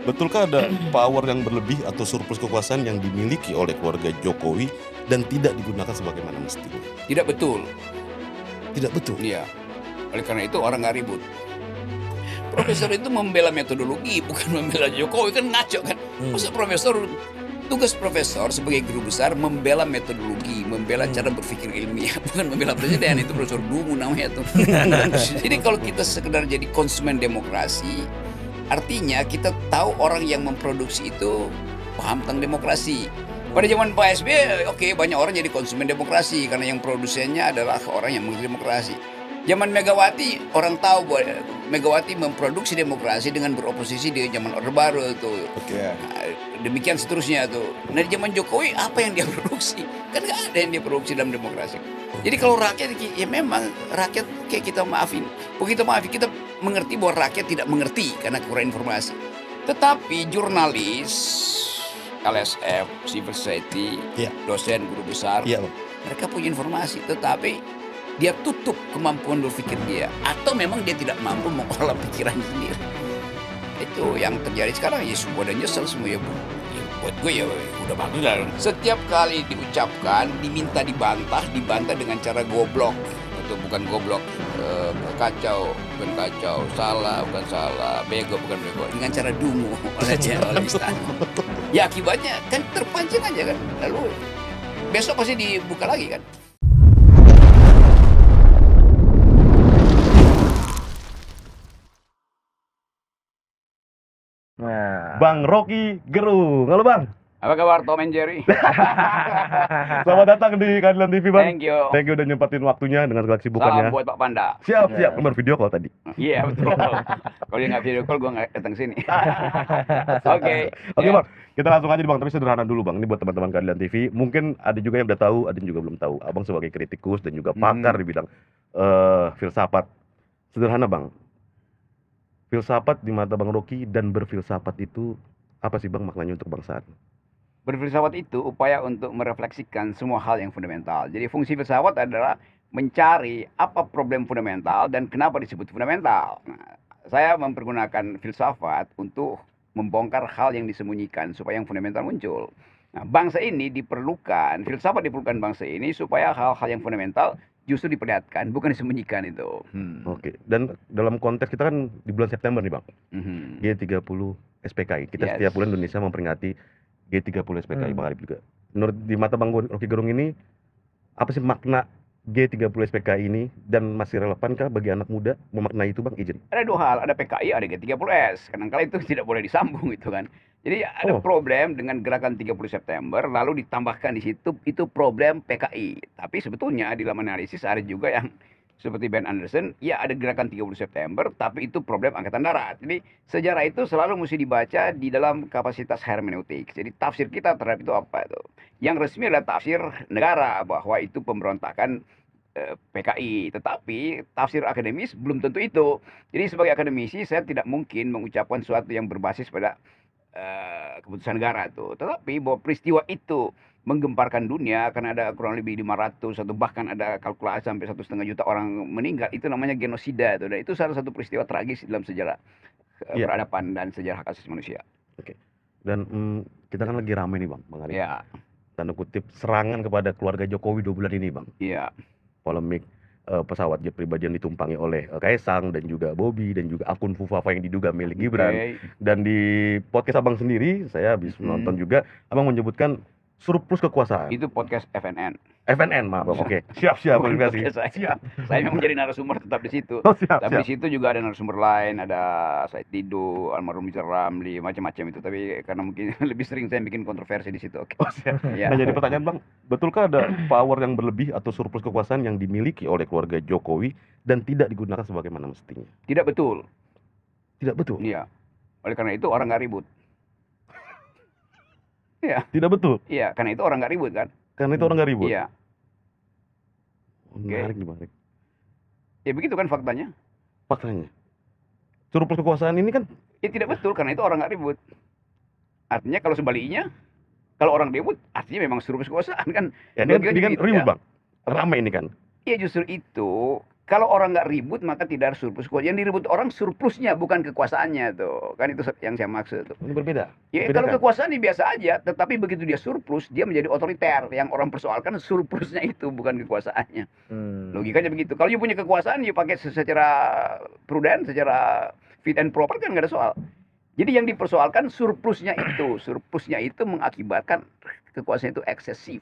Betulkah ada power yang berlebih atau surplus kekuasaan yang dimiliki oleh keluarga Jokowi dan tidak digunakan sebagaimana mestinya? Tidak betul. Tidak betul. Iya. Oleh karena itu orang nggak ribut. Profesor itu membela metodologi, bukan membela Jokowi, kan ngaco kan. Masa tugas profesor sebagai guru besar membela metodologi, membela cara berpikir ilmiah, bukan membela presiden. Itu Profesor Dungu namanya tuh. Jadi kalau kita sekedar jadi konsumen demokrasi, artinya kita tahu orang yang memproduksi itu paham tentang demokrasi. Pada zaman Pak SBY, oke, banyak orang jadi konsumen demokrasi karena yang produsennya adalah orang yang mengerti demokrasi. Zaman Megawati, orang tahu bahwa Megawati memproduksi demokrasi dengan beroposisi di zaman Orde Baru itu. Oke. Nah, demikian seterusnya tuh. Nah, di zaman Jokowi apa yang dia produksi? Kan nggak ada yang dia produksi dalam demokrasi. Jadi kalau rakyat, ya memang rakyat kayak kita maafin. Begitu maafin, kita mengerti bahwa rakyat tidak mengerti karena kurang informasi. Tetapi jurnalis, LSF, civil society, Iya. dosen, guru besar, Iya, Bang. mereka punya informasi, tetapi dia tutup kemampuan berpikir dia, atau memang dia tidak mampu mengolah pikirannya sendiri. Itu yang terjadi sekarang. Ya semua dan nyesel semua ya, buat gue ya udah bagus lah. Setiap kali diucapkan diminta dibantah dengan cara goblok atau bukan goblok, kacau bukan kacau, salah bukan salah, bego bukan bego, dengan cara dungu oleh istana. Ya akibatnya kan terpancing aja kan, lalu besok pasti dibuka lagi kan. Nah, Bang Rocky Gerung. Halo, Bang. Apa kabar Tom and Jerry? Selamat datang di Keadilan TV, Bang. Thank you. Thank you udah nyempatin waktunya dengan segala Salam kesibukannya. buat Pak Panda. Siap. Nomor video call tadi. Iya betul. Kalau dia nggak video call, gue nggak datang sini. Oke. Oke, Ya. Bang. Kita langsung aja, Bang. Tapi sederhana dulu, Bang. Ini buat teman-teman Keadilan TV. Mungkin ada juga yang udah tahu, ada yang juga belum tahu. Abang sebagai kritikus dan juga pakar di bidang filsafat. Sederhana, Bang. Filsafat di mata Bang Rocky dan berfilsafat itu apa sih, Bang, maknanya untuk bangsa? Berfilsafat itu upaya untuk merefleksikan semua hal yang fundamental. Jadi fungsi filsafat adalah mencari apa problem fundamental dan kenapa disebut fundamental. Nah, saya mempergunakan filsafat untuk membongkar hal yang disembunyikan supaya yang fundamental muncul. Nah, bangsa ini diperlukan, filsafat diperlukan bangsa ini supaya hal-hal yang fundamental justru diperlihatkan, bukan disembunyikan itu. Oke. Dan dalam konteks kita kan di bulan September nih, Bang. Mhm. G30 SPKI. Kita Yes. setiap bulan Indonesia memperingati G30 SPKI, Bang Arif juga. Menurut di mata Bang Rocky Gerung ini, apa sih makna G30 SPKI ini dan masih relevankah bagi anak muda memaknai itu, Bang? Izin. Ada dua hal, ada PKI, ada G30S. Kadang-kala itu tidak boleh disambung gitu kan. Jadi ada problem dengan gerakan 30 September, lalu ditambahkan di situ itu problem PKI. Tapi sebetulnya di dalam analisis ada juga yang seperti Ben Anderson, ya ada gerakan 30 September, tapi itu problem Angkatan Darat. Jadi sejarah itu selalu mesti dibaca di dalam kapasitas hermeneutik. Jadi tafsir kita terhadap itu apa itu? Yang resmi adalah tafsir negara bahwa itu pemberontakan PKI, tetapi tafsir akademis belum tentu itu. Jadi sebagai akademisi saya tidak mungkin mengucapkan sesuatu yang berbasis pada keputusan negara itu. Tetapi bahwa peristiwa itu menggemparkan dunia karena ada kurang lebih 500 atau bahkan ada kalkulasi sampai 1,5 juta orang meninggal, itu namanya genosida itu. Dan itu salah satu peristiwa tragis dalam sejarah peradaban dan sejarah hak asasi manusia. Oke. Dan kita kan lagi ramai nih, Bang Arif. Ya, Tanda kutip serangan kepada keluarga Jokowi 2 bulan ini, Bang. iya. Polemik pesawat jet pribadi yang ditumpangi oleh Kaisang dan juga Bobby dan juga akun Fufafa yang diduga milik Gibran. Oke. Dan di podcast Abang sendiri, saya habis menonton juga, Abang menyebutkan surplus kekuasaan. Itu podcast FNN. FNN, maaf, Bang. Oke. Siap, Bukan terima kasih. podcast saya. Saya memang jadi narasumber tetap di situ. Oh, siap. Tapi di situ juga ada narasumber lain, ada Said Didu, almarhum Rizal Ramli, macam-macam itu. Tapi karena mungkin lebih sering saya bikin kontroversi di situ. Oke. Oh, siap. Ya. Nah, jadi pertanyaan, Bang, betulkah ada power yang berlebih atau surplus kekuasaan yang dimiliki oleh keluarga Jokowi dan tidak digunakan sebagaimana mestinya? Tidak betul. Tidak betul. Iya. Oleh karena itu orang nggak ribut. Iya. Tidak betul. Iya, karena itu orang nggak ribut kan? Karena itu orang nggak ribut. Iya. Menarik nih, Bang. Ya begitu kan faktanya. Faktanya. Surplus kekuasaan ini kan Ya tidak betul karena itu orang nggak ribut. Artinya kalau sebaliknya, kalau orang ribut, artinya memang surplus kekuasaan kan? ya, ini kan Logikanya ribut, gitu, ya. Bang. Ramai ini kan. Ya justru itu Kalau orang nggak ribut maka tidak ada surplus kekuasaan. Yang diribut orang surplusnya bukan kekuasaannya tuh. Kan itu yang saya maksud tuh. Ini berbeda. Ya Beda kalau kan? kekuasaan ini biasa aja, tetapi begitu dia surplus, dia menjadi otoriter. Yang orang persoalkan surplusnya itu bukan kekuasaannya. Logikanya begitu. Kalau you punya kekuasaan, you pakai secara prudent, secara fit and proper kan nggak ada soal. Jadi yang dipersoalkan surplusnya itu. Surplusnya itu mengakibatkan kekuasaan itu eksesif.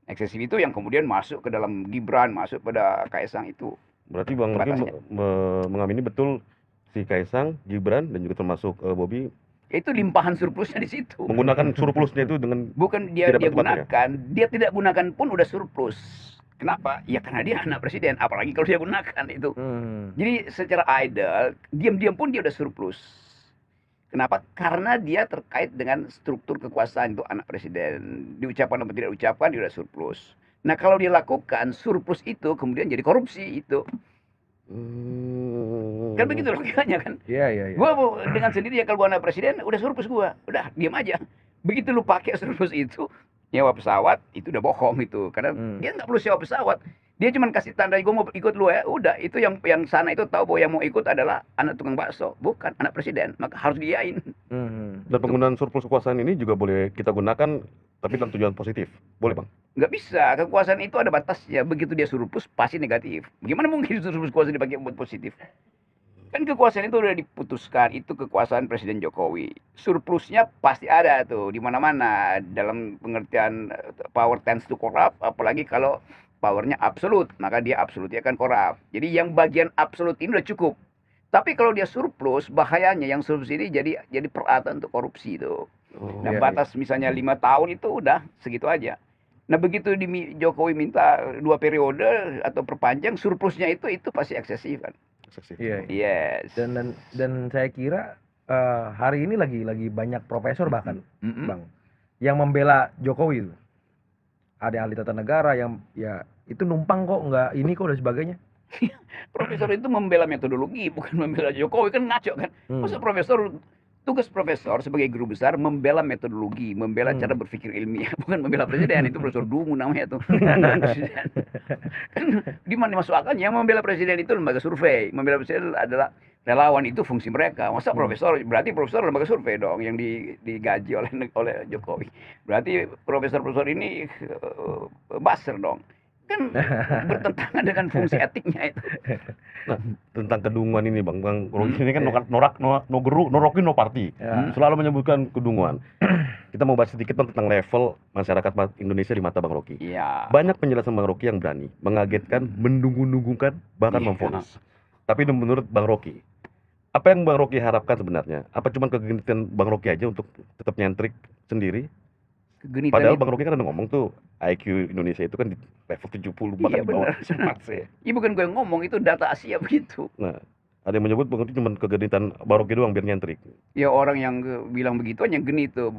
Eksesif itu yang kemudian masuk ke dalam Gibran, masuk pada Kaisang itu. Berarti Bang Rocky batasnya. mengamini betul si Kaisang, Gibran, dan juga termasuk Bobi Itu limpahan surplusnya di situ. menggunakan surplusnya itu dengan Bukan dia tidak dia bertepatnya. gunakan, dia tidak gunakan pun udah surplus. Kenapa? Ya karena dia anak presiden, apalagi kalau dia gunakan itu. Jadi secara idle, diam-diam pun dia udah surplus. Kenapa? Karena dia terkait dengan struktur kekuasaan itu anak presiden. Diucapkan atau tidak diucapkan, dia udah surplus. Nah kalau dia lakukan surplus itu kemudian jadi korupsi itu. Kan begitu logikanya kan. Iya. Gua dengan sendiri ya kalau gua anak presiden udah surplus gua. Udah diam aja. Begitu lu pakai surplus itu nyewa pesawat itu udah bohong itu. Karena dia nggak perlu sewa pesawat. Dia cuma kasih tanda gua mau ikut lu ya. Udah itu yang sana itu tahu bahwa yang mau ikut adalah anak tukang bakso, bukan anak presiden. Maka harus diain. Dan penggunaan surplus kekuasaan ini juga boleh kita gunakan tapi dalam tujuan positif. Boleh, Bang? Nggak bisa. Kekuasaan itu ada batasnya. Begitu dia surplus pasti negatif. Gimana mungkin surplus kekuasaan dipakai buat positif? Kan kekuasaan itu udah diputuskan, itu kekuasaan Presiden Jokowi. Surplusnya pasti ada tuh di mana-mana dalam pengertian power tends to corrupt, apalagi kalau powernya absolut, maka dia absolutnya akan korup. Jadi yang bagian absolut ini udah cukup. Tapi kalau dia surplus, bahayanya yang surplus ini jadi peralatan untuk korupsi tuh. Nah, batas misalnya 5 tahun itu udah segitu aja. Nah, begitu Jokowi minta 2 periode atau perpanjang, surplusnya itu pasti eksesif kan. Iya. Yes. Dan saya kira hari ini lagi banyak profesor bahkan Bang yang membela Jokowi itu. Ada yang ahli tata negara yang ya itu numpang kok nggak ini kok dan sebagainya. Profesor itu membela metodologi bukan membela Jokowi, kan ngaco kan. Masa profesor, tugas profesor sebagai guru besar membela metodologi, membela cara berpikir ilmiah, bukan membela presiden. Itu Profesor Dungu namanya tuh. Kan di mana masuk akalnya? Yang membela presiden itu lembaga survei, membela presiden adalah relawan, itu fungsi mereka. Masa profesor, berarti profesor lembaga survei dong yang digaji oleh Jokowi. Berarti profesor-profesor ini buzzer dong. Kan bertentangan dengan fungsi etiknya itu. Nah, tentang kedunguan ini Bang Rocky ini kan Rocky no party. Selalu menyebutkan kedunguan. Kita mau bahas sedikit Bang tentang level masyarakat Indonesia di mata Bang Rocky. Iya. Banyak penjelasan Bang Rocky yang berani, mengagetkan, mendunggung-dungungkan, bahkan memvonis. Tapi menurut Bang Rocky, apa yang Bang Rocky harapkan sebenarnya? Apa cuma kegenitan Bang Rocky aja untuk tetap nyentrik sendiri? Kegenitan Padahal itu. Bang Rocky kan udah ngomong tuh IQ Indonesia itu kan di level 70 bahkan Iya, di bawah benar. Asia. Iya, bukan gue yang ngomong, itu data Asia begitu. Nah, ada yang menyebut Bang Rocky cuma kegenitan Bang Rocky doang biar nyentrik. Ya orang yang bilang begitu yang genit tuh,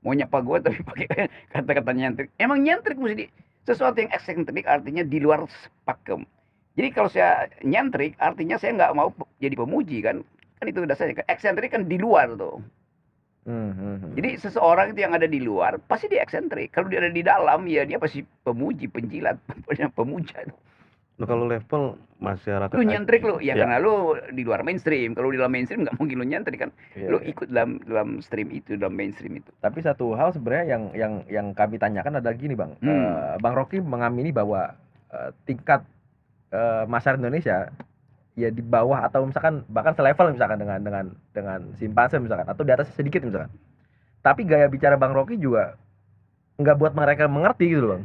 mau nyapa gue tapi pakai kata-kata nyentrik. Emang nyentrik mesti sesuatu yang eksentrik, artinya di luar pakem. Jadi kalau saya nyentrik artinya saya nggak mau jadi pemuji kan itu dasarnya. Eksentrik kan di luar tuh. Jadi seseorang itu yang ada di luar pasti dia eksentrik. Kalau dia ada di dalam ya dia pasti pemuji, penjilat, pemuja. Nah, kalau level masyarakat Lu nyentrik lu, ya ya. karena lu di luar mainstream. Kalau di dalam mainstream nggak mungkin lu nyentrik kan. Lu ikut dalam stream itu, dalam mainstream itu. Tapi satu hal sebenarnya yang kami tanyakan adalah gini Bang. Bang Rocky mengamini bahwa tingkat masyarakat Indonesia ya di bawah atau misalkan bahkan selevel misalkan dengan simpanse misalkan atau di atas sedikit misalkan. Tapi gaya bicara Bang Rocky juga nggak buat mereka mengerti gitu loh Bang.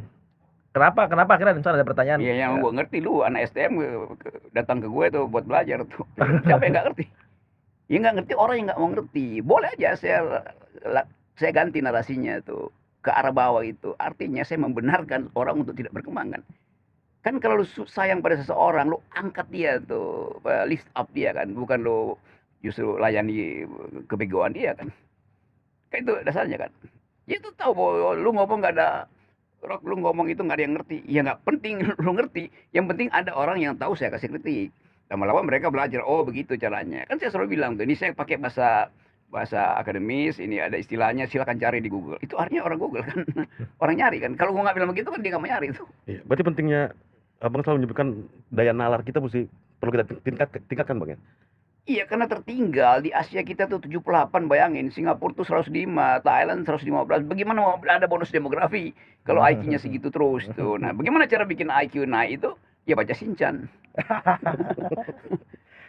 Kenapa akhirnya misalnya ada pertanyaan? Iya, yang gue ngerti lu anak STM datang ke gue tuh buat belajar tuh. Siapa yang nggak ngerti? Ya nggak ngerti orang yang nggak mau ngerti. Boleh aja saya ganti narasinya tuh ke arah bawah itu. Artinya saya membenarkan orang untuk tidak berkembang kan. Kan kalau lu sayang pada seseorang, lu angkat dia tuh, lift up dia kan. Bukan lu justru layani kebegoan dia kan. Kan itu dasarnya kan. Ya itu tahu bahwa lu ngomong nggak ada, lu ngomong itu nggak ada yang ngerti. Ya nggak penting lu ngerti. Yang penting ada orang yang tahu saya kasih kritik. Lama-lama mereka belajar, oh begitu caranya. Kan saya selalu bilang tuh, ini saya pakai bahasa akademis, ini ada istilahnya, silakan cari di Google. Itu artinya orang Google kan. Orang nyari kan. Kalau gua nggak bilang begitu kan dia nggak mau nyari itu. Iya, berarti pentingnya Abang selalu menyebutkan daya nalar kita perlu kita tingkatkan Bang ya. Iya, karena tertinggal di Asia kita tuh 78, bayangin. Singapura tuh 105, Thailand 115. Bagaimana mau ada bonus demografi kalau IQ-nya segitu terus tuh. Nah, bagaimana cara bikin IQ naik itu? Ya baca Shinchan.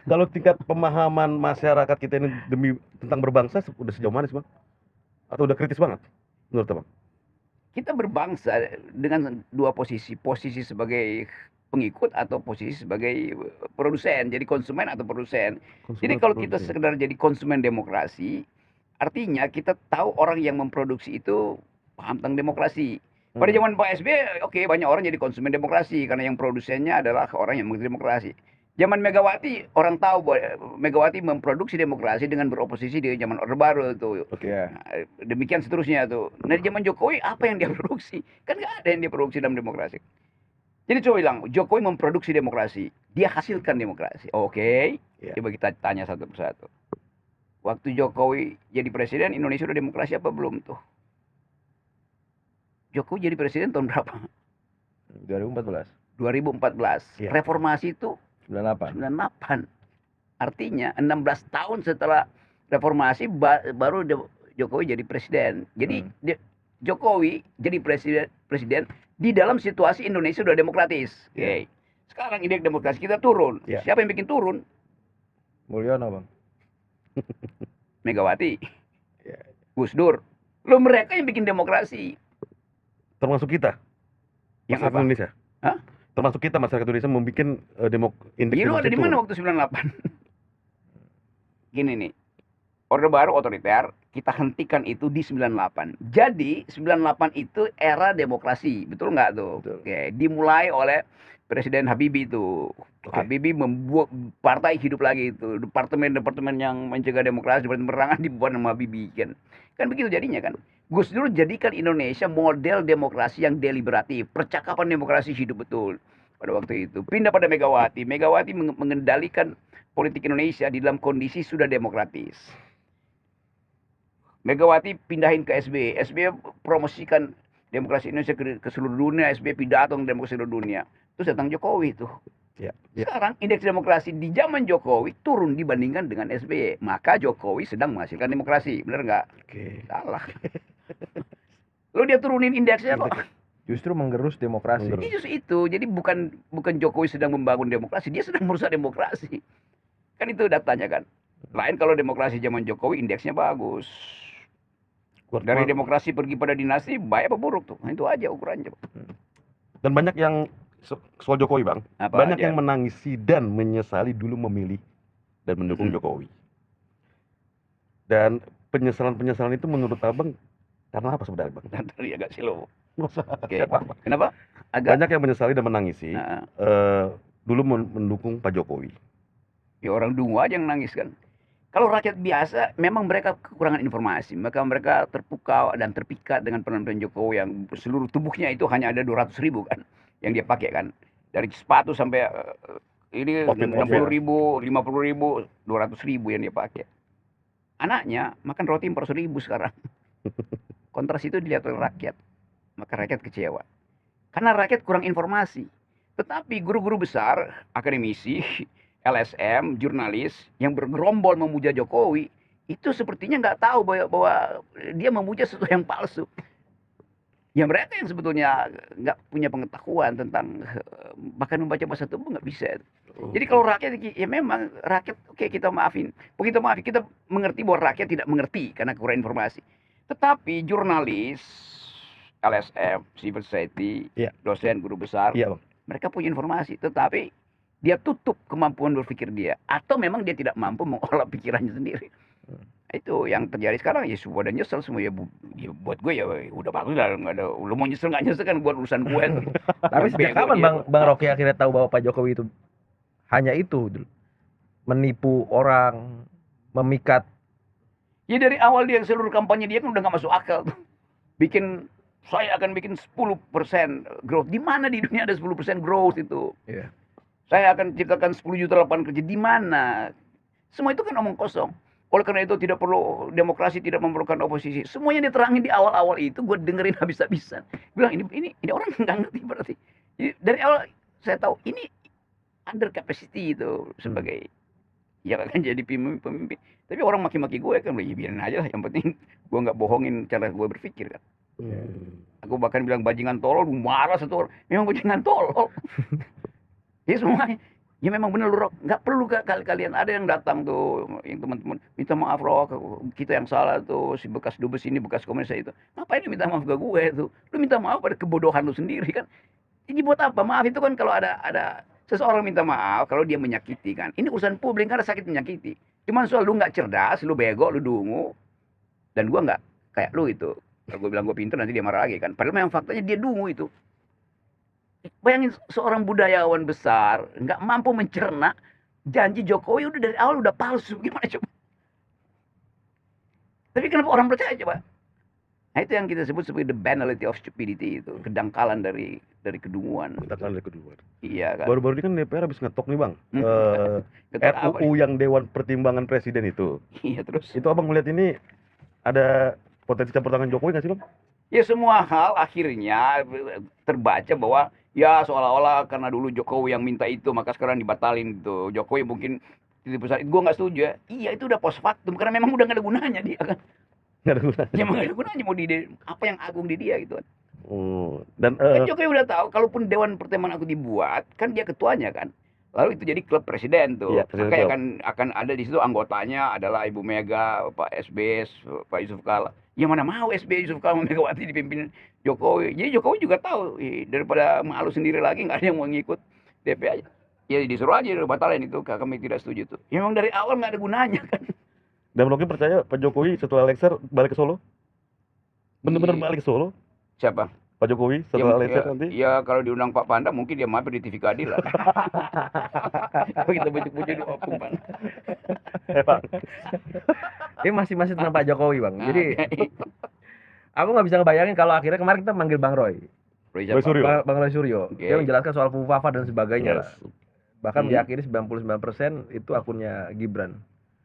Kalau tingkat pemahaman masyarakat kita ini tentang berbangsa udah sejauh mana sih Bang? Atau udah kritis banget menurut Abang? Kita berbangsa dengan dua posisi. Posisi sebagai pengikut atau posisi sebagai produsen. Jadi konsumen atau produsen. Jadi kalau kita sekedar jadi konsumen demokrasi, artinya kita tahu orang yang memproduksi itu paham tentang demokrasi. Pada zaman Pak SBY, oke, banyak orang jadi konsumen demokrasi karena yang produsennya adalah orang yang mengerti demokrasi. Zaman Megawati, orang tahu bahwa Megawati memproduksi demokrasi dengan beroposisi di zaman Orde Baru tuh. Oke. Nah, demikian seterusnya tuh. Nah, di zaman Jokowi apa yang dia produksi? Kan nggak ada yang dia produksi dalam demokrasi. Jadi coba bilang, Jokowi memproduksi demokrasi, dia hasilkan demokrasi. Oke, coba kita tanya satu persatu. Waktu Jokowi jadi presiden, Indonesia udah demokrasi apa belum tuh? Jokowi jadi presiden tahun berapa? 2014. 2014. Iya. Reformasi itu 98. 98. Artinya 16 tahun setelah reformasi baru Jokowi jadi presiden. Jadi Jokowi jadi presiden di dalam situasi Indonesia sudah demokratis. Oke. Sekarang indeks demokrasi kita turun. Siapa yang bikin turun? Mulyono, Bang. Megawati. Gus Dur. Lo mereka yang bikin demokrasi. Termasuk kita. Yang masyarakat apa? Indonesia. Hah? Termasuk kita masyarakat Indonesia membuat indeks Lu ada demokrasi di mana turun. waktu 98? Gini nih. Orde Baru otoriter, kita hentikan itu di 98. Jadi 98 itu era demokrasi, betul nggak tuh? Betul. Oke, dimulai oleh Presiden Habibie itu. Habibie membuat partai hidup lagi itu. Departemen-departemen yang mencegah demokrasi, departemen penerangan dibuat sama Habibie kan. Kan begitu jadinya kan. Gus Dur jadikan Indonesia model demokrasi yang deliberatif. Percakapan demokrasi hidup betul pada waktu itu. Pindah pada Megawati. Megawati mengendalikan politik Indonesia di dalam kondisi sudah demokratis. Megawati pindahin ke SBY. SBY promosikan demokrasi Indonesia ke seluruh dunia. SBY pidato tentang demokrasi seluruh dunia. Terus datang Jokowi tuh. Sekarang indeks demokrasi di zaman Jokowi turun dibandingkan dengan SBY. Maka Jokowi sedang menghasilkan demokrasi. Benar nggak? Salah. Lo dia turunin indeksnya kok. Justru menggerus demokrasi. Ini justru itu. Jadi bukan Jokowi sedang membangun demokrasi. Dia sedang merusak demokrasi. Kan itu datanya kan. Lain kalau demokrasi zaman Jokowi indeksnya bagus. Dari demokrasi pergi pada dinasti, baik apa buruk tuh? Nah, itu aja ukurannya. Dan banyak yang soal Jokowi Bang, banyak yang menangisi dan menyesali dulu memilih dan mendukung Jokowi. Dan penyesalan-penyesalan itu menurut Abang karena apa sebenarnya Bang? Tadi agak silo. Okay. Kenapa? Banyak yang menyesali dan menangisi dulu mendukung Pak Jokowi. Ya orang dungu aja yang nangis kan. Kalau rakyat biasa, memang mereka kekurangan informasi. Mereka terpukau dan terpikat dengan penampilan Jokowi yang seluruh tubuhnya itu hanya ada 200.000 kan. Yang dia pakai kan. Dari sepatu sampai ini 60.000, 50.000, 200.000 yang dia pakai. Anaknya makan roti 400.000 sekarang. Kontras itu dilihat oleh rakyat. Maka rakyat kecewa. Karena rakyat kurang informasi. Tetapi guru-guru besar, akademisi, LSM, jurnalis yang bergerombol memuja Jokowi itu sepertinya nggak tahu bahwa dia memuja sesuatu yang palsu. Ya mereka yang sebetulnya nggak punya pengetahuan tentang bahkan membaca bahasa tubuh nggak bisa. Jadi kalau rakyat ya memang rakyat oke, kita maafin. Begitu maafin kita mengerti bahwa rakyat tidak mengerti karena kurang informasi. Tetapi jurnalis, LSM, civil society, dosen, guru besar, mereka punya informasi. Tetapi dia tutup kemampuan berpikir dia. Atau memang dia tidak mampu mengolah pikirannya sendiri. Itu yang terjadi sekarang. Ya semua udah nyesel semua. Ya buat gue ya udah bagus lah. Nggak ada, lu mau nyesel nggak nyesel kan buat urusan gue. Tapi sejak kapan Bang Rocky akhirnya tahu bahwa Pak Jokowi itu hanya itu? Menipu orang, memikat. Ya dari awal dia seluruh kampanye dia kan udah nggak masuk akal tuh. Saya akan bikin 10% growth. Di mana di dunia ada 10% growth itu? Saya akan ciptakan 10 juta lapangan kerja. Di mana? Semua itu kan omong kosong. Oleh karena itu tidak perlu demokrasi, tidak memerlukan oposisi. Semuanya diterangin di awal-awal itu, gue dengerin habis-habisan. Bilang ini orang nggak ngerti berarti. Jadi, dari awal saya tahu ini under capacity itu sebagai ya akan jadi pemimpin. Tapi orang maki-maki gue kan, ya biarin aja lah. Yang penting gue nggak bohongin cara gue berpikir kan. Aku bahkan bilang bajingan tolol, marah satu orang. Memang bajingan tolol. Ya semuanya. Ya memang benar lu Rok. Nggak perlu kalian ada yang datang tuh, yang teman-teman minta maaf Rok, kita yang salah tuh, si bekas dubes ini, bekas komunis itu. Ngapain lu minta maaf ke gue tuh? Lu minta maaf pada kebodohan lu sendiri kan. Ini buat apa? Maaf itu kan kalau ada seseorang minta maaf kalau dia menyakiti kan. Ini urusan publik, kan ada sakit menyakiti. Cuman soal lu nggak cerdas, lu bego, lu dungu. Dan gua nggak kayak lu itu. Kalau gue bilang gue pintar nanti dia marah lagi kan. Padahal memang faktanya dia dungu itu. Bayangin seorang budayawan besar nggak mampu mencerna janji Jokowi udah dari awal udah palsu, gimana coba? Tapi kenapa orang percaya coba? Nah itu yang kita sebut sebagai the banality of stupidity, itu kedangkalan dari kedunguan. Kedangkalan dari kedunguan. Iya kan. Baru-baru ini kan DPR habis ngetok nih bang, Ketok apa RUU nih? yang Dewan Pertimbangan Presiden itu. Iya terus. Itu abang melihat ini ada potensi campur tangan Jokowi nggak sih bang? Ya semua hal akhirnya terbaca bahwa ya seolah-olah karena dulu Jokowi yang minta itu maka sekarang dibatalin gitu. Jokowi mungkin titip pesan. Gue nggak setuju ya. Iya itu udah post factum karena memang udah nggak ada gunanya dia kan. Nggak ada gunanya. Ya nggak ada gunanya mau di apa yang agung di dia gitu kan. Dan Kan Jokowi udah tahu kalaupun Dewan Pertimbangan aku dibuat kan dia ketuanya kan. Lalu itu jadi klub presiden tuh. Iya, presiden Makanya klub. akan ada di situ anggotanya adalah Ibu Mega, Pak SBY, Pak Yusuf Kala. Ya mana mau SBY, Yusuf Kala, Megawati dipimpin Jokowi. Jadi Jokowi juga tahu daripada malu sendiri lagi nggak ada yang mau ngikut DP aja. Ya disuruh aja batalin itu, kami tidak setuju tuh. Ya, memang dari awal nggak ada gunanya kan. Dan Rocky percaya Pak Jokowi setelah Lexer balik ke Solo? Bener-bener balik ke Solo? Siapa? Pak Jokowi setelah Lexer nanti? Ya kalau diundang Pak Panda mungkin dia mampir di TV Keadilan. Kita bujuk-bujuk di opung Pan. Bang. Ini masih tentang Pak Jokowi bang. Jadi aku nggak bisa ngebayangin kalau akhirnya kemarin kita manggil Bang Roy. Roy Suryo. Bang Roy Suryo. Oke. Dia menjelaskan soal Fufafa dan sebagainya lah. Yes. Bahkan diyakini 99% itu akunnya Gibran.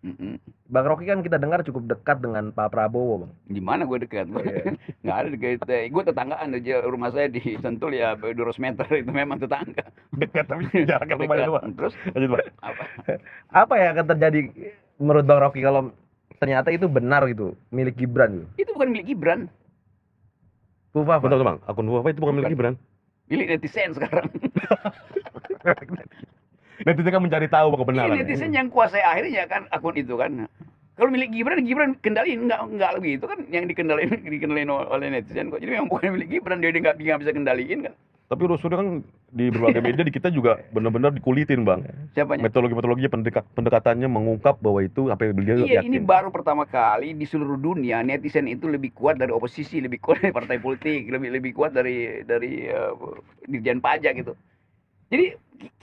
Mm-mm. Bang Rocky kan kita dengar cukup dekat dengan Pak Prabowo bang. Di mana gue dekat? Nggak ada dekat. Gue tetanggaan aja, rumah saya di Sentul ya 200 meter, itu memang tetangga. Dekat tapi jaraknya lumayan luas. Terus Lanjut Pak. apa? Apa yang akan terjadi menurut Bang Rocky kalau ternyata itu benar gitu milik Gibran gitu? Itu bukan milik Gibran, Fufafa. Bentar bang, akun Fufafa itu bukan milik Gibran. milik netizen sekarang. Netizen kan mencari tahu Iya, kebenaran. netizen yang kuasai akhirnya kan akun itu kan. Kalau milik Gibran kendaliin nggak begitu kan, yang dikendaliin oleh netizen kok. Jadi memang bukan milik Gibran, dia nggak bisa kendaliin kan. Tapi Rosuryo kan di berbagai media di kita juga benar-benar dikulitin bang. Siapanya? Metodologi pendekatannya mengungkap bahwa itu apa yang beliau Iya, ini yakin. baru pertama kali di seluruh dunia netizen itu lebih kuat dari oposisi, lebih kuat dari partai politik, lebih kuat dari Dirjen Pajak gitu. Jadi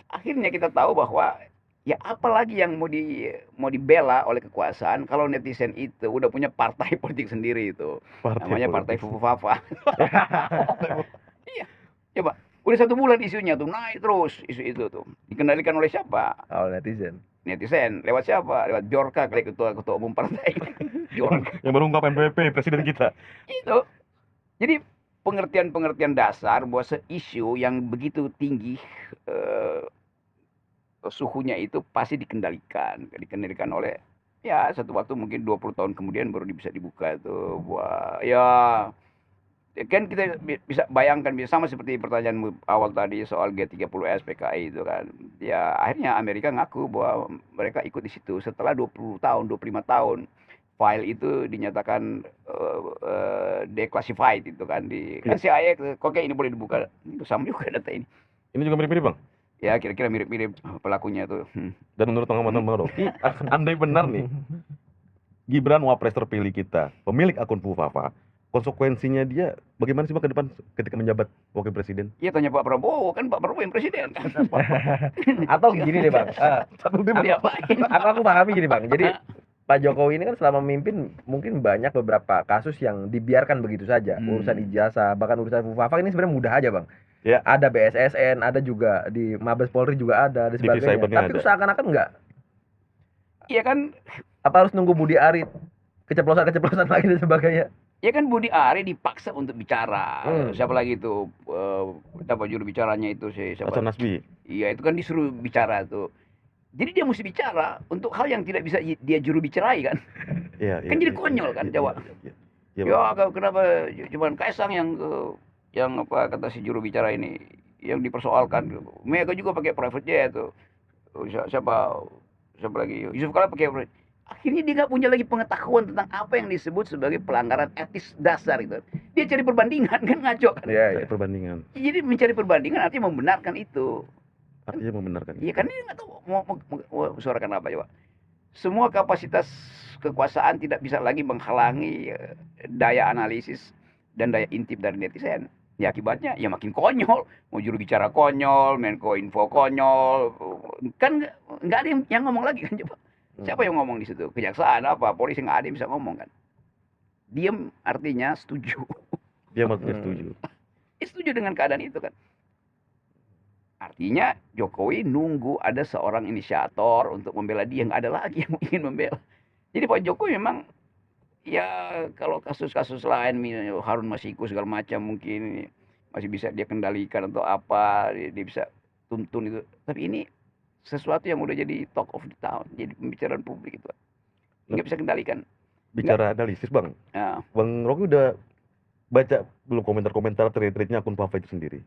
akhirnya kita tahu bahwa ya apalagi yang mau dibela oleh kekuasaan kalau netizen itu udah punya partai politik sendiri itu. Namanya Partai Fufafa. Iya. Coba, udah 1 bulan isunya tuh naik terus isu itu tuh. Dikendalikan oleh siapa? Oleh netizen. Netizen. Lewat siapa? Lewat Bjorka, kali ketua umum partai. Bjorka. Yang berungkap MPP presiden kita. Itu. Jadi pengertian dasar bahwa isu yang begitu tinggi suhunya itu pasti dikendalikan oleh ya satu waktu mungkin 20 tahun kemudian baru bisa dibuka itu. Wah, ya kan kita bisa bayangkan, bisa sama seperti pertanyaan awal tadi soal G30S PKI itu kan. Ya akhirnya Amerika ngaku bahwa mereka ikut di situ setelah 20 tahun, 25 tahun. File itu dinyatakan declassified itu kan kan CIA kok kayak ini boleh dibuka. Itu sama juga data ini. Ini juga mirip-mirip bang. Ya kira-kira mirip-mirip pelakunya tuh. Dan menurut pengamatan Bang Rocky, andai benar nih Gibran wapres terpilih kita, pemilik akun Fufafa, konsekuensinya dia bagaimana sih bang ke depan ketika menjabat wakil presiden? Iya tanya Pak Prabowo, kan Pak Prabowo yang presiden kan. Atau gini deh bang, Satu tim Diapain? aku pahami gini bang. Jadi Pak Jokowi ini kan selama memimpin mungkin banyak beberapa kasus yang dibiarkan begitu saja. Urusan ijazah, bahkan urusan Fufafa ini sebenarnya mudah aja bang. Ya. Ada BSSN, ada juga di Mabes Polri juga ada, dan Divisi sebagainya. cybernya Tapi ada. seakan-akan enggak. Iya kan, Apa harus nunggu Budi Ari keceplosan lagi dan sebagainya? Ya kan Budi Ari dipaksa untuk bicara. Hmm. Siapa lagi itu? Apa juru bicaranya itu sih? Siapa? Hasan Nasbi. Iya, itu kan disuruh bicara tuh. Jadi dia mesti bicara untuk hal yang tidak bisa dia juru bicarai kan. Iya, Kan jadi konyol kan, Jawa. Ya, kenapa cuman Kaisang yang apa kata si juru bicara ini yang dipersoalkan. Mega juga pakai private jet tuh. Siapa lagi? Yusuf Kala pakai private. Akhirnya dia nggak punya lagi pengetahuan tentang apa yang disebut sebagai pelanggaran etis dasar gitu. Dia cari perbandingan kan, ngaco kan. Iya, iya. Perbandingan. Jadi mencari perbandingan artinya membenarkan itu. Artinya membenarkan. Iya kan dia nggak tahu mau suarakan apa coba. Semua kapasitas kekuasaan tidak bisa lagi menghalangi daya analisis dan daya intip dari netizen. Ya akibatnya ya makin konyol. Mau juru bicara konyol, Menko Info konyol. Kan nggak ada yang ngomong lagi kan coba. Siapa yang ngomong di situ? Kejaksaan apa? Polisi nggak ada yang bisa ngomong kan. Diam artinya setuju. Dia maksudnya setuju. Setuju dengan keadaan itu kan. Artinya Jokowi nunggu ada seorang inisiator untuk membela dia, nggak ada lagi yang ingin membela. Jadi Pak Jokowi memang ya kalau kasus-kasus lain Harun Masiku segala macam mungkin masih bisa dia kendalikan atau apa, dia bisa tuntun itu. Tapi ini sesuatu yang udah jadi talk of the town, jadi pembicaraan publik itu. Nggak bisa kendalikan. Bicara analisis Bang. Nah, Bang Rocky udah baca belum komentar-komentar tweet-tweetnya akun Fafa itu sendiri?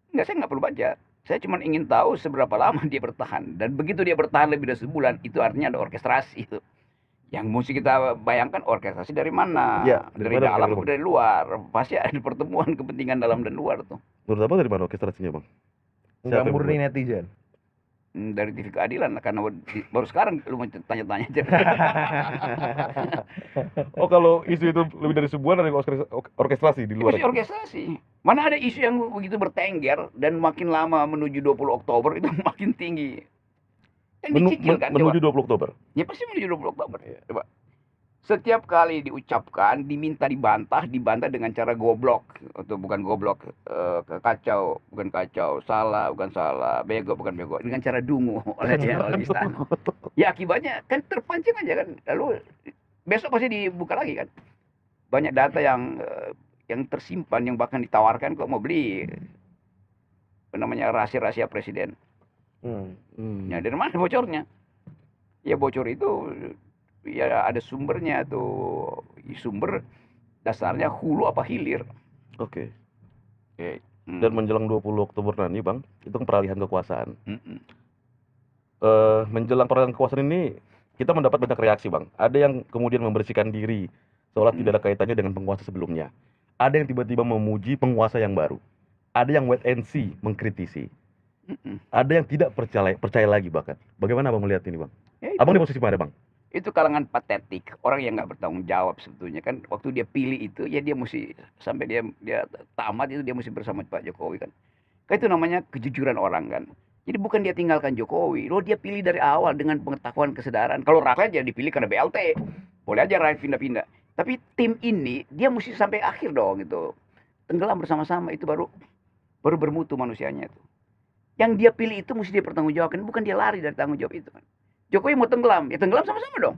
Enggak, saya nggak perlu baca. Saya cuma ingin tahu seberapa lama dia bertahan. Dan begitu dia bertahan lebih dari sebulan, itu artinya ada orkestrasi itu. Yang mesti kita bayangkan orkestrasi dari mana? Ya, dari dalam atau dari luar. Pasti ada pertemuan kepentingan dalam dan luar tuh. Menurut Abang dari mana orkestrasinya Bang? Nggak murni netizen. Dari TV Keadilan, karena baru sekarang lu mau tanya-tanya aja. Oh kalau isu itu lebih dari sebulan ada orkestrasi di luar. Itu orkestrasi. Mana ada isu yang begitu bertengger dan makin lama menuju 20 Oktober itu makin tinggi. Yang dicicil kan, menuju coba. 20 Oktober. Ya pasti menuju 20 Oktober. Coba. Setiap kali diucapkan, diminta dibantah dengan cara goblok atau bukan goblok, kacau, bukan kacau, salah, bukan salah, bego, bukan bego, dengan cara dungu oleh istana. Ya akibatnya kan terpancing aja kan. Lalu besok pasti dibuka lagi kan. Banyak data yang tersimpan, yang bahkan ditawarkan kok mau beli namanya rahasia-rahasia presiden. Ya dari mana bocornya? Ya bocor itu ya ada sumbernya tuh. Sumber dasarnya hulu apa hilir. Oke. Dan menjelang 20 Oktober nanti Bang, itu kan peralihan kekuasaan. Menjelang peralihan kekuasaan ini kita mendapat banyak reaksi Bang. Ada yang kemudian membersihkan diri seolah tidak ada kaitannya dengan penguasa sebelumnya. Ada yang tiba-tiba memuji penguasa yang baru. Ada yang wait and see, mengkritisi. Ada yang tidak percaya lagi bahkan. Bagaimana Abang melihat ini Bang? Ya, Abang di posisi mana Bang? Itu kalangan patetik, orang yang nggak bertanggung jawab sebetulnya kan. Waktu dia pilih itu ya dia mesti sampai dia tamat itu dia mesti bersama Pak Jokowi kan. Itu namanya kejujuran orang kan. Jadi bukan dia tinggalkan Jokowi, loh dia pilih dari awal dengan pengetahuan kesadaran. Kalau rakyat ya dipilih karena BLT, boleh aja rakyat pindah-pindah. Tapi tim ini dia mesti sampai akhir dong gitu, tenggelam bersama-sama, itu baru bermutu manusianya itu. Yang dia pilih itu mesti dia pertanggungjawabkan, bukan dia lari dari tanggung jawab itu kan. Jokowi mau tenggelam, ya tenggelam sama-sama dong.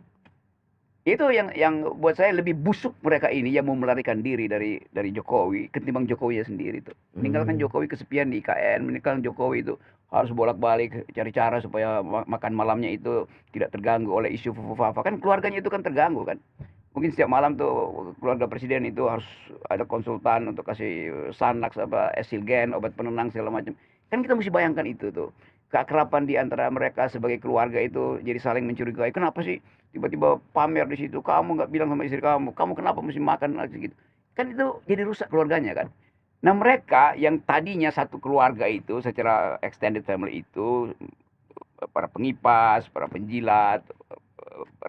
Itu yang buat saya lebih busuk mereka ini yang mau melarikan diri dari Jokowi ketimbang Jokowi sendiri itu. Meninggalkan Jokowi kesepian di IKN, meninggalkan Jokowi itu harus bolak-balik cari cara supaya makan malamnya itu tidak terganggu oleh isu Fafa. Kan keluarganya itu kan terganggu kan. Mungkin setiap malam tuh keluarga presiden itu harus ada konsultan untuk kasih Xanax apa Esilgen, obat penenang segala macam. Kan kita mesti bayangkan itu tuh. Keakraban di antara mereka sebagai keluarga itu jadi saling mencurigai. Kenapa sih tiba-tiba pamer di situ? Kamu nggak bilang sama istri kamu kenapa mesti makan lagi gitu? Kan itu jadi rusak keluarganya kan. Nah mereka yang tadinya satu keluarga itu secara extended family itu para pengipas, para penjilat,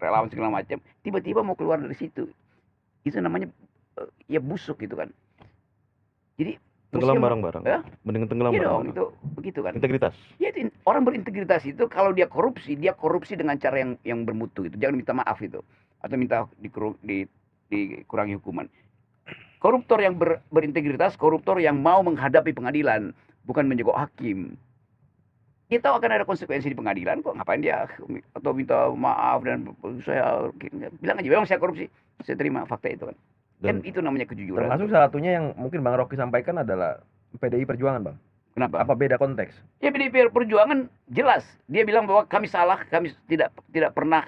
relawan segala macam, tiba-tiba mau keluar dari situ. Itu namanya ya busuk gitu kan. Jadi tenggelam bareng-bareng. Mending tenggelam bareng-bareng. Iya dong, itu begitu kan. Integritas. Ya itu, orang berintegritas itu kalau dia korupsi dengan cara yang bermutu itu. Jangan minta maaf itu atau minta dikurangi hukuman. Koruptor yang berintegritas, koruptor yang mau menghadapi pengadilan, bukan menjogok hakim. Dia tahu akan ada konsekuensi di pengadilan kok, ngapain dia atau minta maaf dan saya bilang aja memang saya korupsi, saya terima fakta itu kan. Kan itu namanya kejujuran. Termasuk salah satunya yang mungkin Bang Rocky sampaikan adalah PDI Perjuangan, Bang. Kenapa? Apa beda konteks? Ya PDI Perjuangan jelas dia bilang bahwa kami salah, kami tidak pernah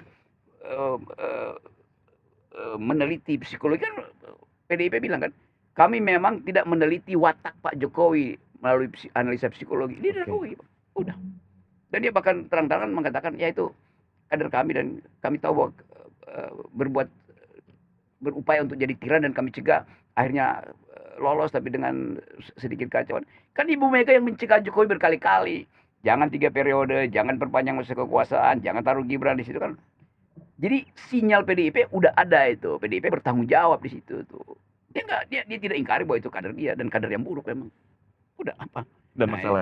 meneliti psikologi. Kan PDIP bilang kan, kami memang tidak meneliti watak Pak Jokowi melalui analisa psikologi. Dia diakui, udah. Dan dia bahkan terang-terangan mengatakan ya itu kader kami dan kami tahu bahwa berupaya untuk jadi tiran dan kami cegah, akhirnya lolos tapi dengan sedikit kacauan. Kan Ibu Mega yang mencegah Jokowi berkali-kali, jangan 3 periode, jangan perpanjang masa kekuasaan, jangan taruh Gibran di situ kan. Jadi sinyal PDIP udah ada itu, PDIP bertanggung jawab di situ tuh. Dia tidak ingkari bahwa itu kader dia dan kader yang buruk memang. Udah apa? Dan masalah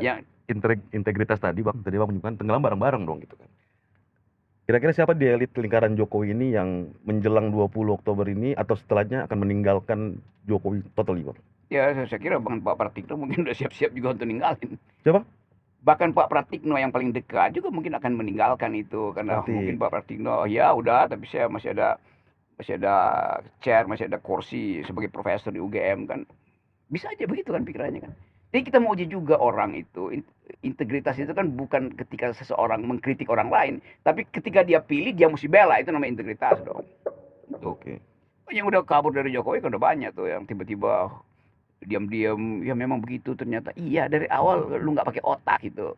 integritas tadi Bang menyebutkan tenggelam bareng-bareng dong gitu kan. Kira-kira siapa di elit lingkaran Jokowi ini yang menjelang 20 Oktober ini atau setelahnya akan meninggalkan Jokowi totally, Bang? Ya, saya kira bahkan Pak Pratikno mungkin udah siap-siap juga untuk ninggalin. Siapa? Bahkan Pak Pratikno yang paling dekat juga mungkin akan meninggalkan itu karena mungkin Pak Pratikno ya udah, tapi saya masih ada chair, masih ada kursi sebagai profesor di UGM kan. Bisa aja begitu kan pikirannya kan. Jadi kita mau uji juga orang itu. Integritas itu kan bukan ketika seseorang mengkritik orang lain, tapi ketika dia pilih dia mesti bela, itu namanya integritas dong. Oke. Yang udah kabur dari Jokowi kan udah banyak tuh yang tiba-tiba diam-diam ya memang begitu ternyata. Iya dari awal lu nggak pakai otak gitu.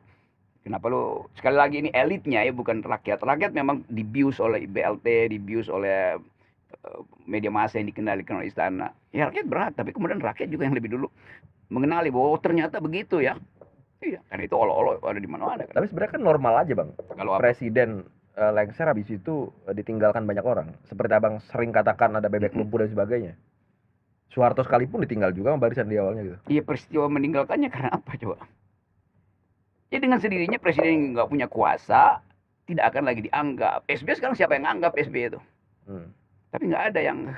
Kenapa lu sekali lagi ini elitnya ya bukan rakyat. Rakyat memang dibius oleh BLT, dibius oleh media massa yang dikendalikan oleh istana. Ya rakyat berat, tapi kemudian rakyat juga yang lebih dulu mengenali bahwa ternyata begitu ya. Iya, karena itu olo-olo ada di mana-mana kan. Tapi sebenarnya kan normal aja, Bang. Kalau Presiden lengser habis itu ditinggalkan banyak orang. Seperti Abang sering katakan ada bebek lumpur dan sebagainya. Soeharto sekalipun ditinggal juga sama barisan di awalnya gitu. Iya, peristiwa meninggalkannya karena apa coba? Ya dengan sendirinya presiden nggak punya kuasa, tidak akan lagi dianggap. SBY sekarang siapa yang anggap SBY itu? Tapi nggak ada yang